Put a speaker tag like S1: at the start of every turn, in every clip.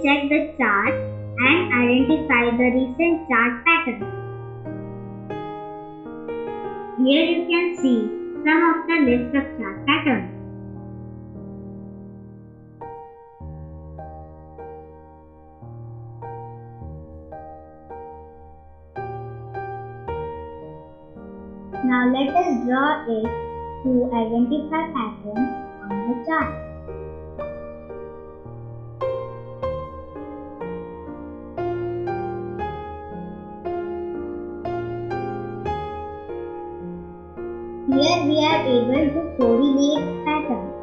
S1: check the chart and identify the recent chart pattern. Here you can see some of the list of chart patterns. Now let us draw it to identify patterns on the chart. Here we are able to correlate patterns.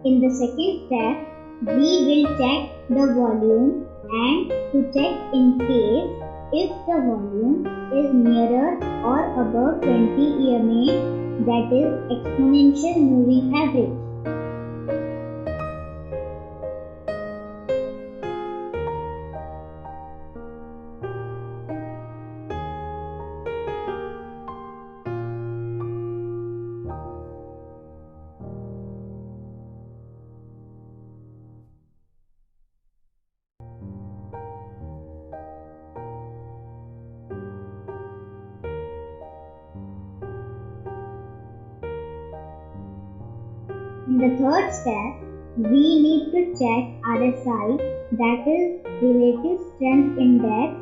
S1: In the second step, we will check the volume and to check in case if the volume is nearer or above 20 EMA, that is exponential moving average. In the third step, we need to check RSI, that is Relative Strength Index.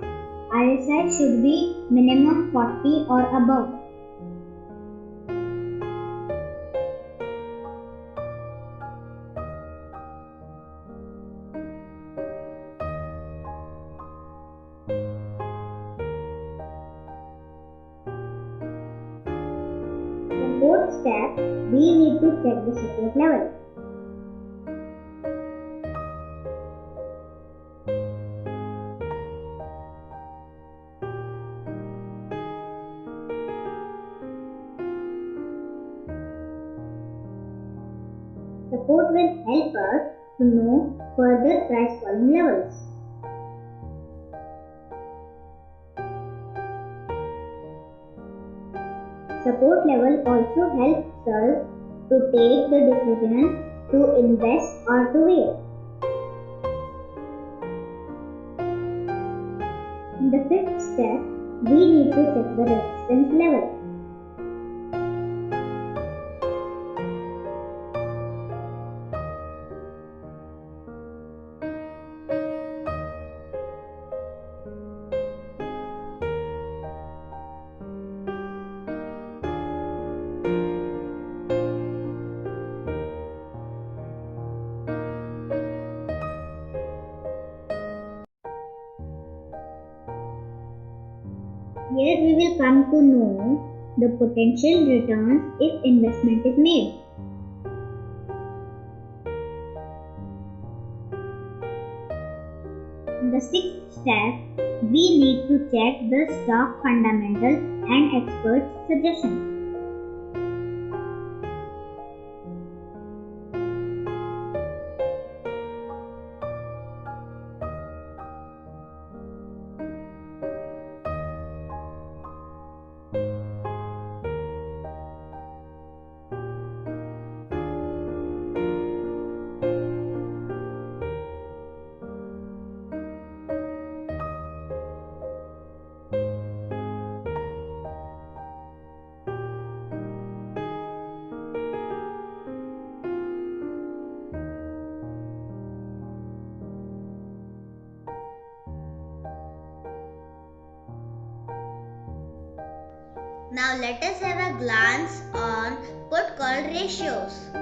S1: RSI should be minimum 40 or above. The fourth step, we need to check the support level. Support will help us to know further price falling levels. Support level also helps us to take the decision to invest or to wait. In the fifth step, we need to check the resistance level. Here we will come to know the potential returns if investment is made. In the sixth step, we need to check the stock fundamentals and expert suggestions.
S2: Now let us have a glance on put call ratios.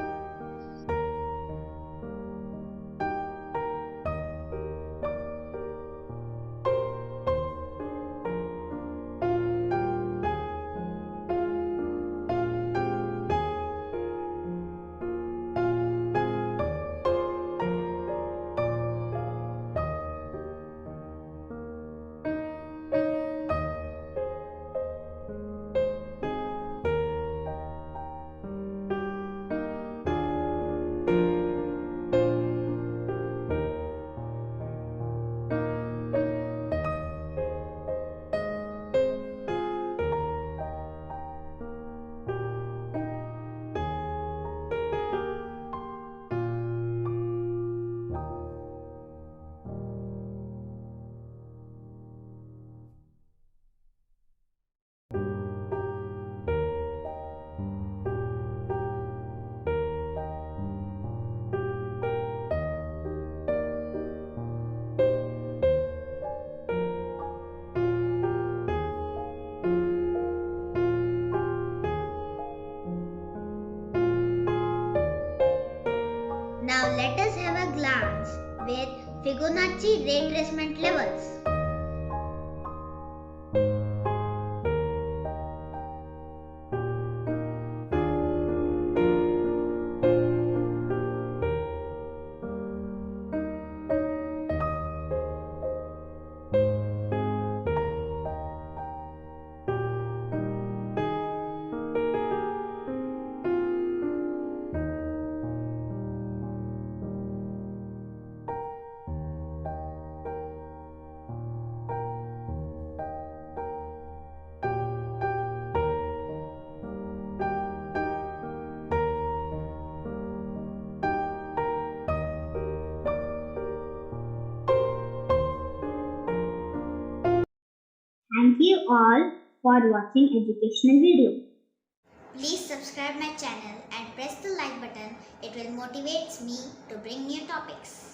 S2: have a glance with Fibonacci retracement levels.
S1: Thank you all for watching educational video.
S2: Please subscribe my channel and press the like button. It will motivate me to bring new topics.